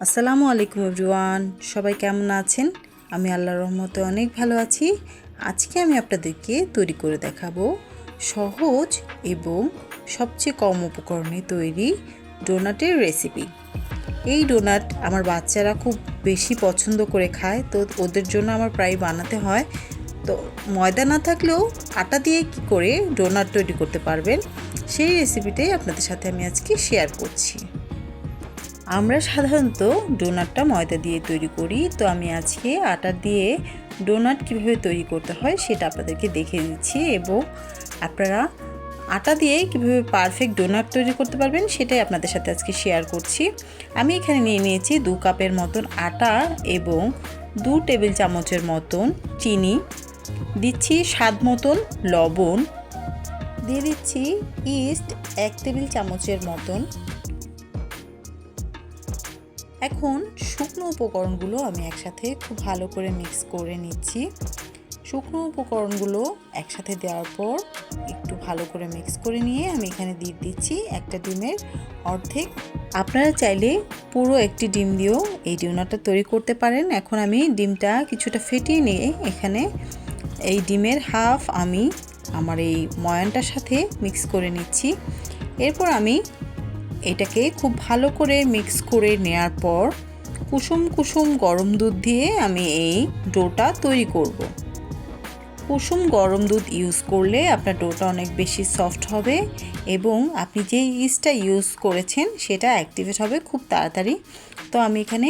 আসসালামু আলাইকুম এভরিওয়ান, সবাই কেমন আছেন? আমি আল্লাহর রহমতে অনেক ভালো আছি। আজকে আমি আপনাদেরকে তৈরি করে দেখাবো সহজ এবং সবচেয়ে কম উপকরণে তৈরি ডোনাটের রেসিপি। এই ডোনাট আমার বাচ্চারা খুব বেশি পছন্দ করে খায়, তো ওদের জন্য আমার প্রায় বানাতে হয়। তো ময়দা না থাকলেও আটা দিয়ে কি করে ডোনাট তৈরি করতে পারবেন সেই রেসিপিটাই আপনাদের সাথে আমি আজকে শেয়ার করছি। আমরা সাধারণত ডোনাটটা ময়দা দিয়ে তৈরি করি, তো আমি আজকে আটা দিয়ে ডোনাট কীভাবে তৈরি করতে হয় সেটা আপনাদেরকে দেখিয়ে দিচ্ছি, এবং আপনারা আটা দিয়ে কীভাবে পারফেক্ট ডোনাট তৈরি করতে পারবেন সেটাই আপনাদের সাথে আজকে শেয়ার করছি। আমি এখানে নিয়ে নিয়েছি 2 কাপের মতন আটা এবং 2 টেবিল চামচের মতন চিনি, দিচ্ছি স্বাদ মতন লবণ, দিয়ে দিচ্ছি ইস্ট 1 টেবিল চামচের মতন। এখন শুকনো উপকরণগুলো আমি একসাথে খুব ভালো করে মিক্স করে নিচ্ছি। শুকনো উপকরণগুলো একসাথে দেওয়ার পর একটু ভালো করে মিক্স করে নিয়ে আমি এখানে দিয়ে দিচ্ছি একটা ডিমের অর্ধেক। আপনারা চাইলে পুরো একটি ডিম দিয়েও এই ডোনাটটা তৈরি করতে পারেন। এখন আমি ডিমটা কিছুটা ফেটিয়ে নিয়ে এখানে এই ডিমের হাফ আমি আমার এই ময়ানটার সাথে মিক্স করে নিচ্ছি। এরপর আমি এটাকে খুব ভালো করে মিক্স করে নেওয়ার পর কুসুম কুসুম গরম দুধ দিয়ে আমি এই ডোটা তৈরি করব। কুসুম গরম দুধ ইউজ করলে আপনার ডোটা অনেক বেশি সফট হবে এবং আপনি যে ইস্টটা ইউজ করেছেন সেটা অ্যাক্টিভেট হবে খুব তাড়াতাড়ি। তো আমি এখানে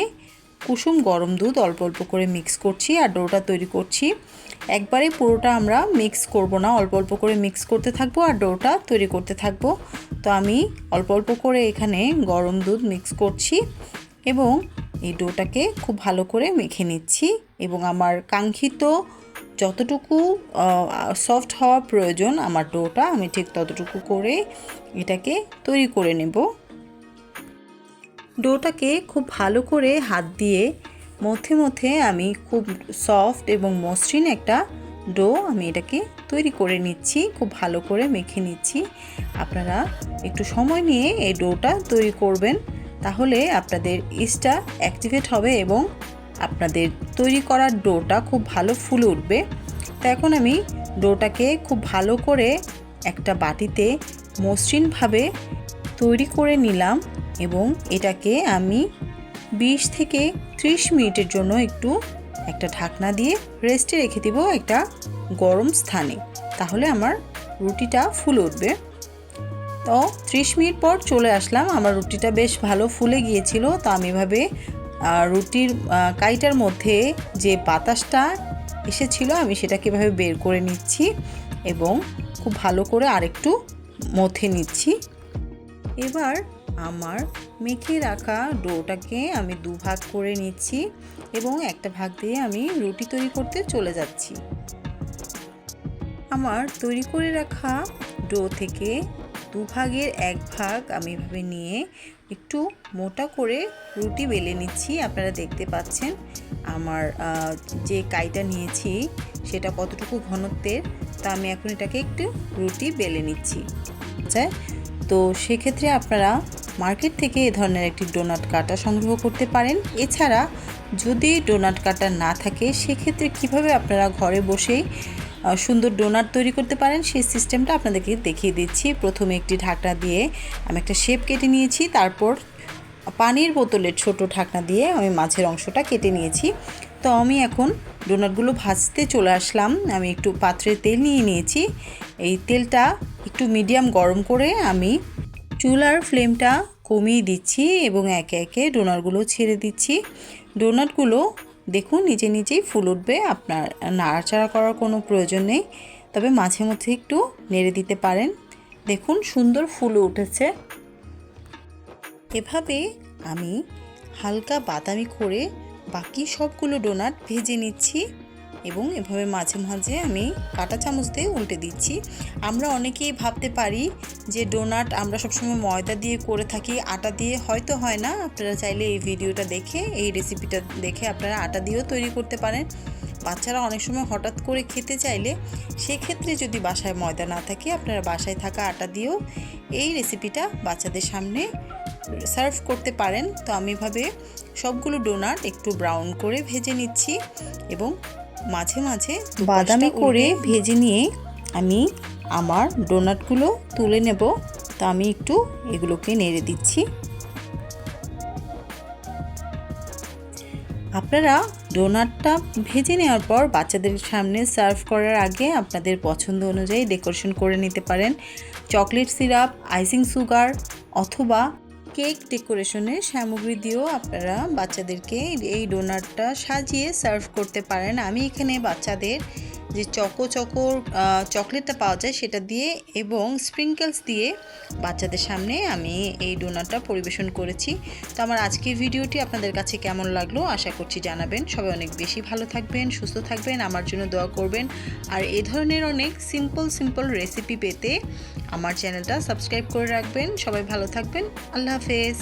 কুসুম গরম দুধ অল্প অল্প করে মিক্স করছি আর ডোটা তৈরি করছি। একবারে পুরোটা আমরা মিক্স করব না, অল্প অল্প করে মিক্স করতে থাকবো আর ডোটা তৈরি করতে থাকবো। তো আমি অল্প অল্প করে এখানে গরম দুধ মিক্স করছি এবং এই ডোটাকে খুব ভালো করে মেখে নিচ্ছি, এবং আমার কাঙ্ক্ষিত যতটুকু সফট হওয়া প্রয়োজন আমার ডোটা আমি ঠিক ততটুকু করে এটাকে তৈরি করে নেব। ডোটাকে খুব ভালো করে হাত দিয়ে মধ্যে মধ্যে আমি খুব সফট এবং মসৃণ একটা ডো আমি এটাকে তৈরি করে নিচ্ছি, খুব ভালো করে মেখে নিচ্ছি। আপনারা একটু সময় নিয়ে এই ডোটা তৈরি করবেন, তাহলে আপনাদের ইস্টটা অ্যাক্টিভেট হবে এবং আপনাদের তৈরি করার ডোটা খুব ভালো ফুলে উঠবে। তো এখন আমি ডোটাকে খুব ভালো করে একটা বাটিতে মসৃণভাবে তৈরি করে নিলাম এবং এটাকে আমি 20 থেকে 30 মিনিটের জন্য একটা ঢাকনা দিয়ে রেস্টে রেখে দেব একটা গরম স্থানে, তাহলে আমার রুটিটা ফুলে উঠবে। তো 30 মিনিট পর চলে আসলাম, আমার রুটিটা বেশ ভালো ফুলে গিয়েছিল। তো আমি এভাবে রুটির কাইটার মধ্যে যে বাতাসটা এসেছিল আমি সেটাকে এভাবে বের করে নিচ্ছি এবং খুব ভালো করে আরেকটু মথে নিচ্ছি। এবার আমার মেখে রাখা ডোটাকে আমি 2 ভাগ করে নিচ্ছি এবং একটা ভাগ দিয়ে আমি রুটি তৈরি করতে চলে যাচ্ছি। আমার তৈরি করে রাখা ডো থেকে 2 ভাগের 1 ভাগ আমি এভাবে নিয়ে একটু মোটা করে রুটি বেলে নিচ্ছি। আপনারা দেখতে পাচ্ছেন আমার যে কাইটা নিয়েছি সেটা কতটুকু ঘনত্বের। তা আমি এখন এটাকে একটু রুটি বেলে নিচ্ছি। তো সেক্ষেত্রে আপনারা মার্কেট থেকে এ ধরনের একটি ডোনাট কাটা সংগ্রহ করতে পারেন। এছাড়া যদি ডোনাট কাটা না থাকে সেক্ষেত্রে কিভাবে আপনারা ঘরে বসেই সুন্দর ডোনাট তৈরি করতে পারেন সেই সিস্টেমটা আপনাদেরকে দেখিয়ে দিচ্ছি। প্রথমে একটি ঢাকনা দিয়ে আমি একটা শেপ কেটে নিয়েছি, তারপর পানির বোতলের ছোট ঢাকনা দিয়ে আমি মাঝের অংশটা কেটে নিয়েছি। তো আমি এখন ডোনাটগুলো ভাজতে চলে আসলাম। আমি একটু পাত্রে তেল নিয়ে নিয়েছি, এই তেলটা একটু মিডিয়াম গরম করে আমি চুলার ফ্লেমটা কমিয়ে দিচ্ছি এবং একে একে ডোনাটগুলো ছেড়ে দিচ্ছি। ডোনাটগুলো দেখুন নিজে নিজেই ফুল উঠবে, আপনার নাড়াচাড়া করার কোনো প্রয়োজন নেই, তবে মাঝে মধ্যে একটু নেড়ে দিতে পারেন। দেখুন সুন্দর ফুলে উঠেছে। এভাবে আমি হালকা বাদামি করে বাকি সবগুলো ডোনাট ভেজে নিচ্ছি এবং এভাবে মাঝে মাঝে আমি কাঁটা চামচ দিয়ে উল্টে দিচ্ছি। আমরা অনেকেই ভাবতে পারি যে ডোনাট আমরা সবসময় ময়দা দিয়ে করে থাকি, আটা দিয়ে হয়তো হয় না। আপনারা চাইলে এই ভিডিওটা দেখে, এই রেসিপিটা দেখে আপনারা আটা দিয়েও তৈরি করতে পারেন। বাচ্চারা অনেক সময় হঠাৎ করে খেতে চাইলে সেক্ষেত্রে যদি বাসায় ময়দা না থাকে আপনারা বাসায় থাকা আটা দিয়েও এই রেসিপিটা বাচ্চাদের সামনে সার্ভ করতে পারেন। তো আমি এভাবে সবগুলো ডোনাট একটু ব্রাউন করে ভেজে নিচ্ছি এবং মাঝে মাঝে বাদামি করে ভেজে নিয়ে আমি আমার ডোনাটগুলো তুলে নেব। তো আমি একটু এগুলোকে নেড়ে দিচ্ছি। আপনারা ডোনাটটা ভেজে নেওয়ার পর বাচ্চাদের সামনে সার্ভ করার আগে আপনাদের পছন্দ অনুযায়ী ডেকোরেশন করে নিতে পারেন। চকলেট সিরাপ, আইসিং সুগার অথবা কেক ডেকোরেশনের সামগ্রী দিয়েও আপনারা বাচ্চাদেরকে এই ডোনাটটা সাজিয়ে সার্ভ করতে পারেন। আমি এখানে বাচ্চাদের যে চকলেটটা পাওয়া যায় সেটা দিয়ে এবং স্প্রিঙ্কেলস দিয়ে বাচ্চাদের সামনে আমি এই ডোনাটটা পরিবেশন করেছি। তো আমার আজকের ভিডিওটি আপনাদের কাছে কেমন লাগলো আশা করছি জানাবেন। সবাই অনেক বেশি ভালো থাকবেন, সুস্থ থাকবেন, আমার জন্য দোয়া করবেন। আর এই ধরনের অনেক সিম্পল রেসিপি পেতে আমার চ্যানেলটা সাবস্ক্রাইব করে রাখবেন। সবাই ভালো থাকবেন। আল্লাহ হাফেজ।